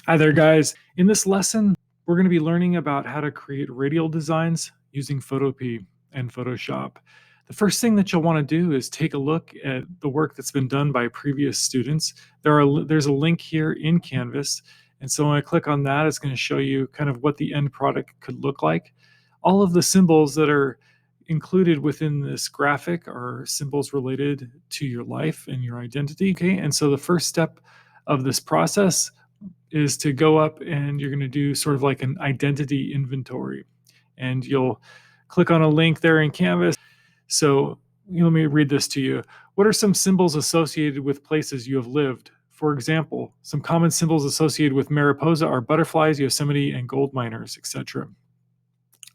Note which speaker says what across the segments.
Speaker 1: Hi there, guys. In this lesson, we're going to be learning about how to create radial designs using PhotoPea and Photoshop. The first thing that you'll want to do is take a look at the work that's been done by previous students. There's a link here in Canvas, and so when I click on that, it's going to show you kind of what the end product could look like. All of the symbols that are included within this graphic are symbols related to your life and your identity. Okay, and so the first step of this process is to go up and you're going to do sort of like an identity inventory. And you'll click on a link there in Canvas. So let me read this to you. What are some symbols associated with places you have lived? For example, some common symbols associated with Mariposa are butterflies, Yosemite, and gold miners, etc.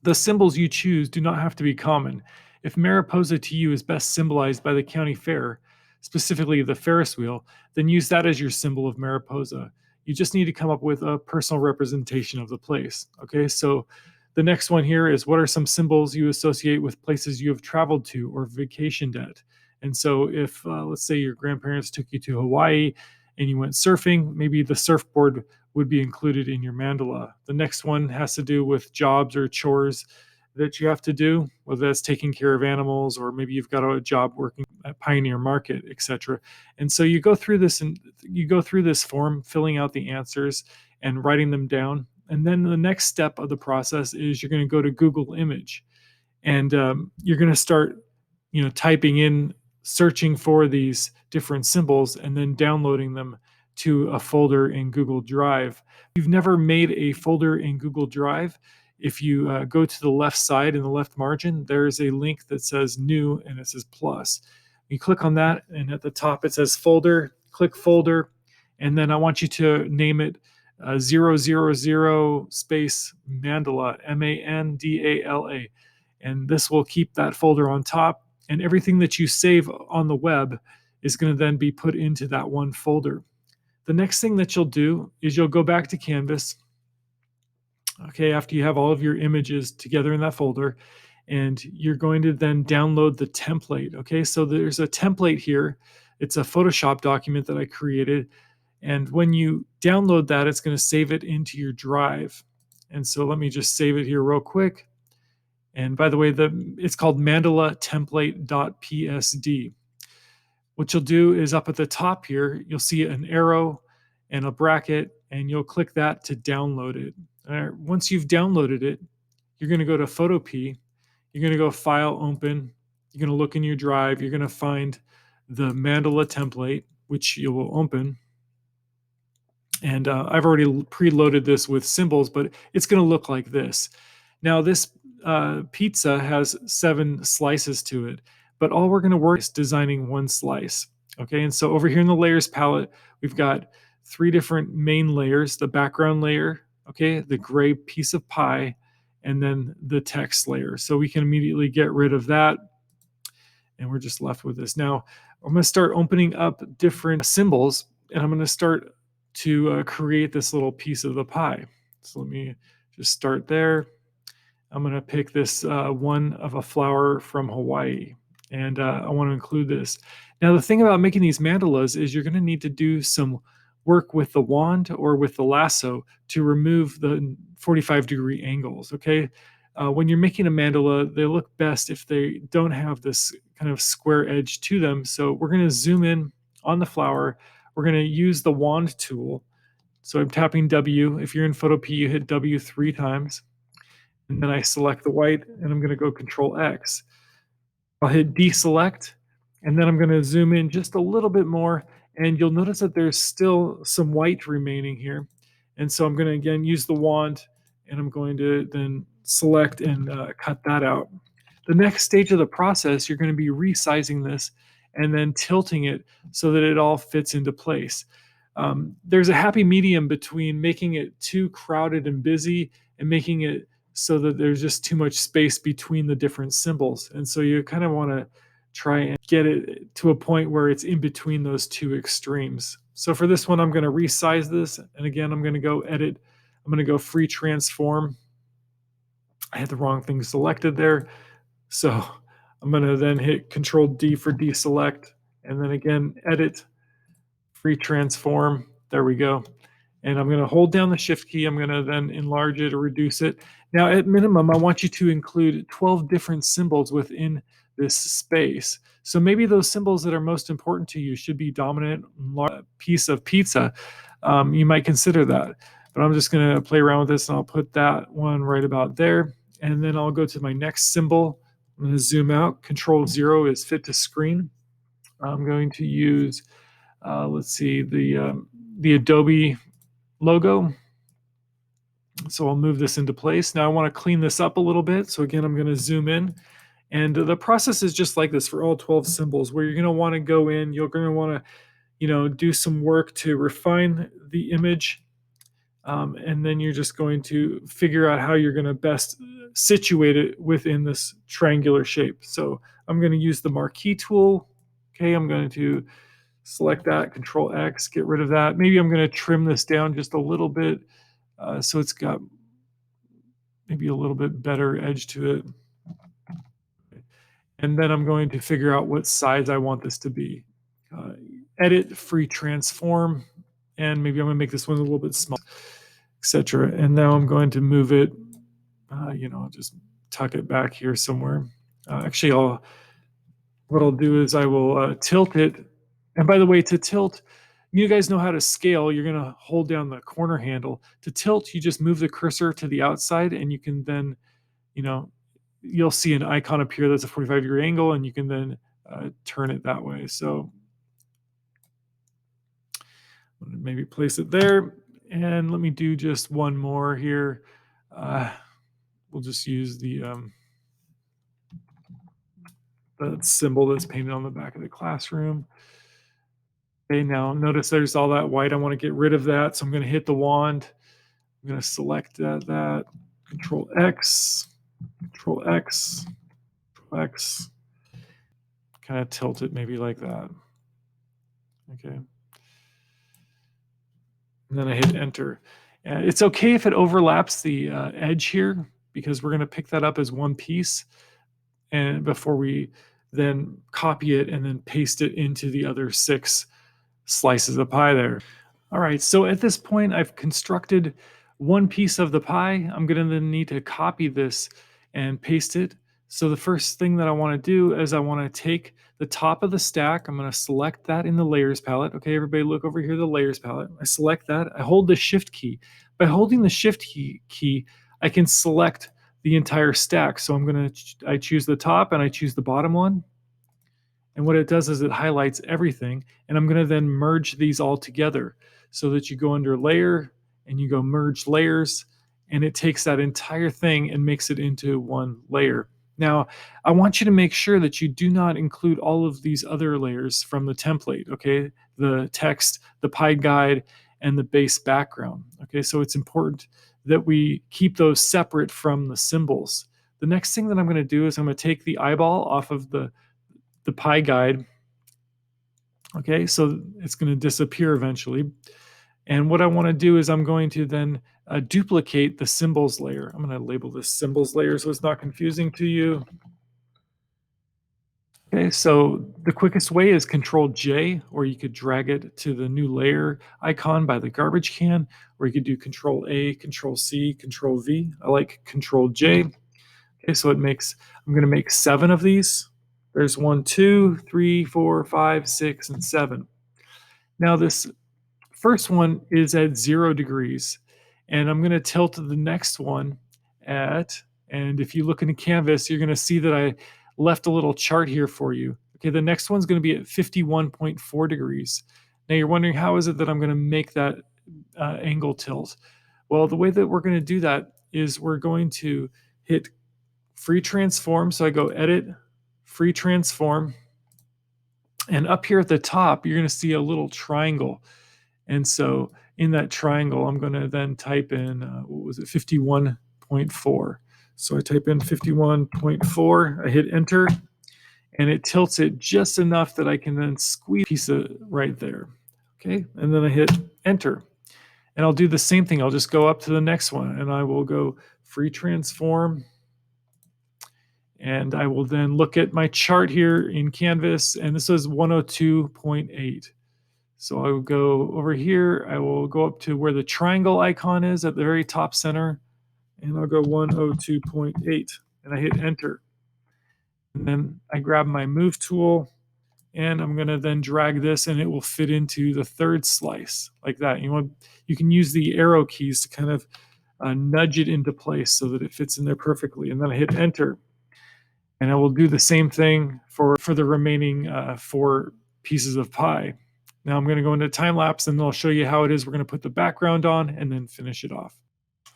Speaker 1: The symbols you choose do not have to be common. If Mariposa to you is best symbolized by the county fair, specifically the Ferris wheel, then use that as your symbol of Mariposa. You just need to come up with a personal representation of the place. Okay, so the next one here is, what are some symbols you associate with places you have traveled to or vacationed at? And so if, let's say your grandparents took you to Hawaii and you went surfing, maybe the surfboard would be included in your mandala. The next one has to do with jobs or chores that you have to do, whether that's taking care of animals or maybe you've got a job working at Pioneer Market, etc. And so you go through this form, filling out the answers and writing them down. And then the next step of the process is you're going to go to Google Image, and you're going to start, typing in, searching for these different symbols, and then downloading them to a folder in Google Drive. If you've never made a folder in Google Drive, if you go to the left side in the left margin, there's a link that says new and it says plus. You click on that, and at the top it says folder. Click folder, and then I want you to name it 000 space Mandala, Mandala. And this will keep that folder on top, and everything that you save on the web is going to then be put into that one folder. The next thing that you'll do is you'll go back to Canvas, okay, after you have all of your images together in that folder, and you're going to then download the template. Okay, so there's a template here. It's a Photoshop document that I created, and when you download that, it's going to save it into your drive. And so let me just save it here real quick. And by the way, it's called Mandala template.psd. What you'll do is up at the top here, you'll see an arrow and a bracket, and you'll click that to download it. Once you've downloaded it, you're going to go to PhotoPea. You're going to go File, Open. You're going to look in your drive. You're going to find the Mandala template, which you will open. And I've already preloaded this with symbols, but it's going to look like this. Now, this pizza has 7 slices to it, but all we're going to work is designing one slice. Okay, and so over here in the layers palette, we've got 3 different main layers: the background layer, okay, the gray piece of pie, and then the text layer. So we can immediately get rid of that, and we're just left with this. Now, I'm going to start opening up different symbols, and I'm going to start to create this little piece of the pie. So let me just start there. I'm going to pick this one of a flower from Hawaii, and I want to include this. Now, the thing about making these mandalas is you're going to need to do some work with the wand or with the lasso to remove the 45-degree angles, okay? When you're making a mandala, they look best if they don't have this kind of square edge to them. So we're going to zoom in on the flower. We're going to use the wand tool. So I'm tapping W. If you're in PhotoPea, you hit W 3 times. And then I select the white, and I'm going to go Control X. I'll hit deselect, and then I'm going to zoom in just a little bit more, and you'll notice that there's still some white remaining here. And so I'm going to again use the wand, and I'm going to then select and cut that out. The next stage of the process, you're going to be resizing this and then tilting it so that it all fits into place. There's a happy medium between making it too crowded and busy and making it so that there's just too much space between the different symbols. And so you kind of want to try and get it to a point where it's in between those two extremes. So for this one, I'm going to resize this. And again, I'm going to go edit. I'm going to go free transform. I had the wrong thing selected there. So I'm going to then hit Control D for deselect. And then again, edit, free transform. There we go. and I'm going to hold down the shift key. I'm going to then enlarge it or reduce it. Now, at minimum, I want you to include 12 different symbols within this space. So maybe those symbols that are most important to you should be dominant piece of pizza. You might consider that. But I'm just going to play around with this, and I'll put that one right about there. And then I'll go to my next symbol. I'm going to zoom out. Control 0 is fit to screen. I'm going to use, let's see, the Adobe logo. So I'll move this into place. Now I want to clean this up a little bit. So again, I'm going to zoom in. And the process is just like this for all 12 symbols, where you're going to want to go in, you're going to want to, do some work to refine the image. And then you're just going to figure out how you're going to best situate it within this triangular shape. So I'm going to use the marquee tool. Okay, I'm going to select that, Control X, get rid of that. Maybe I'm going to trim this down just a little bit so it's got maybe a little bit better edge to it. And then I'm going to figure out what size I want this to be. Uh, Edit, free transform, and maybe I'm going to make this one a little bit smaller, etc. And now I'm going to move it, just tuck it back here somewhere. Actually, what I'll do is I will tilt it. And by the way, to tilt, you guys know how to scale. You're going to hold down the corner handle. To tilt, you just move the cursor to the outside, and you can then, you'll see an icon appear that's a 45-degree angle, and you can then turn it that way. So maybe place it there. And let me do just one more here. We'll just use the symbol that's painted on the back of the classroom. Okay, now notice there's all that white. I want to get rid of that. So I'm going to hit the wand. I'm going to select that, Control X, Control X, Control X. Kind of tilt it maybe like that. Okay. And then I hit enter. It's okay if it overlaps the edge here, because we're going to pick that up as one piece, and before we then copy it and then paste it into the other 6 slices of pie there. All right, so at this point, I've constructed one piece of the pie. I'm going to then need to copy this and paste it. So the first thing that I want to do is I want to take the top of the stack. I'm going to select that in the layers palette. Okay, everybody look over here, the layers palette. I select that. I hold the shift key. By holding the shift key, I can select the entire stack. So I choose the top and I choose the bottom one. And what it does is it highlights everything. And I'm going to then merge these all together so that you go under layer and you go merge layers, and it takes that entire thing and makes it into one layer. Now, I want you to make sure that you do not include all of these other layers from the template, okay? The text, the pie guide, and the base background, okay? So it's important that we keep those separate from the symbols. The next thing that I'm going to do is I'm going to take the eyeball off of the pie guide. Okay, so it's going to disappear eventually. And what I want to do is I'm going to then duplicate the symbols layer. I'm going to label this symbols layer so it's not confusing to you. Okay, so the quickest way is Control J, or you could drag it to the new layer icon by the garbage can, or you could do Control A, Control C, Control V. I like Control J. Okay, so I'm going to make 7 of these. There's 1, 2, 3, 4, 5, 6, and 7. Now this first one is at 0 degrees, and I'm going to tilt the next one and if you look into Canvas, you're going to see that I left a little chart here for you. Okay, the next one's going to be at 51.4 degrees. Now you're wondering, how is it that I'm going to make that angle tilt? Well, the way that we're going to do that is we're going to hit free transform. So I go edit, free transform. And up here at the top, you're going to see a little triangle. And so in that triangle, I'm going to then type in, 51.4. So I type in 51.4, I hit enter, and it tilts it just enough that I can then squeeze a piece of right there. Okay, and then I hit enter. And I'll do the same thing. I'll just go up to the next one, and I will go free transform. And I will then look at my chart here in Canvas, and this is 102.8. So I will go over here. I will go up to where the triangle icon is at the very top center, and I'll go 102.8, and I hit enter. And then I grab my move tool, and I'm gonna then drag this, and it will fit into the third slice like that. You can use the arrow keys to kind of nudge it into place so that it fits in there perfectly. And then I hit enter, and I will do the same thing for the remaining four pieces of pie. Now I'm going to go into time lapse, and I'll show you how it is. We're going to put the background on and then finish it off.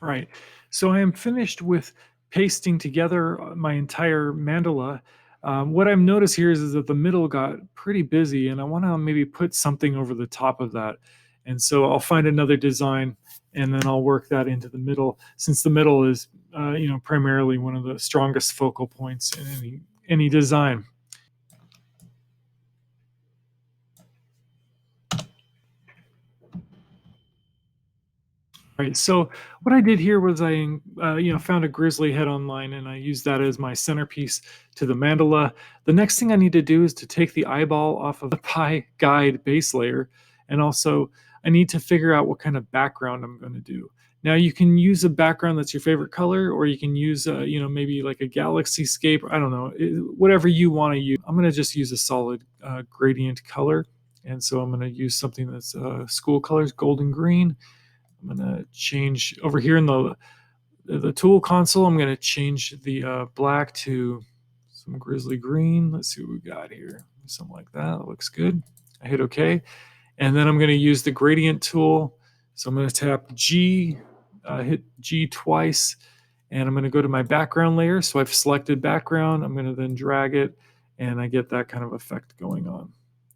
Speaker 1: Right. So I am finished with pasting together my entire mandala. What I've noticed here is that the middle got pretty busy, and I want to maybe put something over the top of that. And so I'll find another design, and then I'll work that into the middle, since the middle is, primarily one of the strongest focal points in any design. Right. So what I did here was found a grizzly head online, and I used that as my centerpiece to the mandala. The next thing I need to do is to take the eyeball off of the pie guide base layer, and also I need to figure out what kind of background I'm going to do. Now you can use a background that's your favorite color, or you can use, maybe like a galaxy scape. I don't know, whatever you want to use. I'm going to just use a solid gradient color, and so I'm going to use something that's school colors, golden green. I'm gonna change over here in the tool console. I'm gonna change the black to some grizzly green. Let's see what we got here. Something like that. That looks good. I hit OK, and then I'm gonna use the gradient tool. So I'm gonna tap G, hit G twice, and I'm gonna go to my background layer. So I've selected background. I'm gonna then drag it, and I get that kind of effect going on.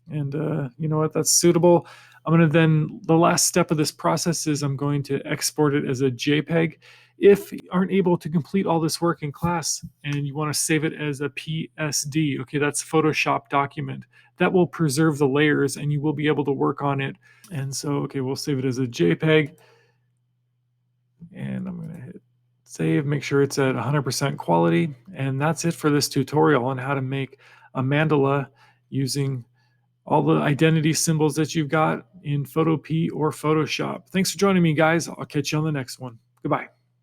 Speaker 1: And you know what? That's suitable. I'm going to then, the last step of this process is I'm going to export it as a JPEG. If you aren't able to complete all this work in class and you want to save it as a PSD, okay, that's Photoshop document. That will preserve the layers and you will be able to work on it. And so, okay, we'll save it as a JPEG. And I'm going to hit save, make sure it's at 100% quality. And that's it for this tutorial on how to make a mandala using all the identity symbols that you've got in PhotoPea or Photoshop. Thanks for joining me, guys. I'll catch you on the next one. Goodbye.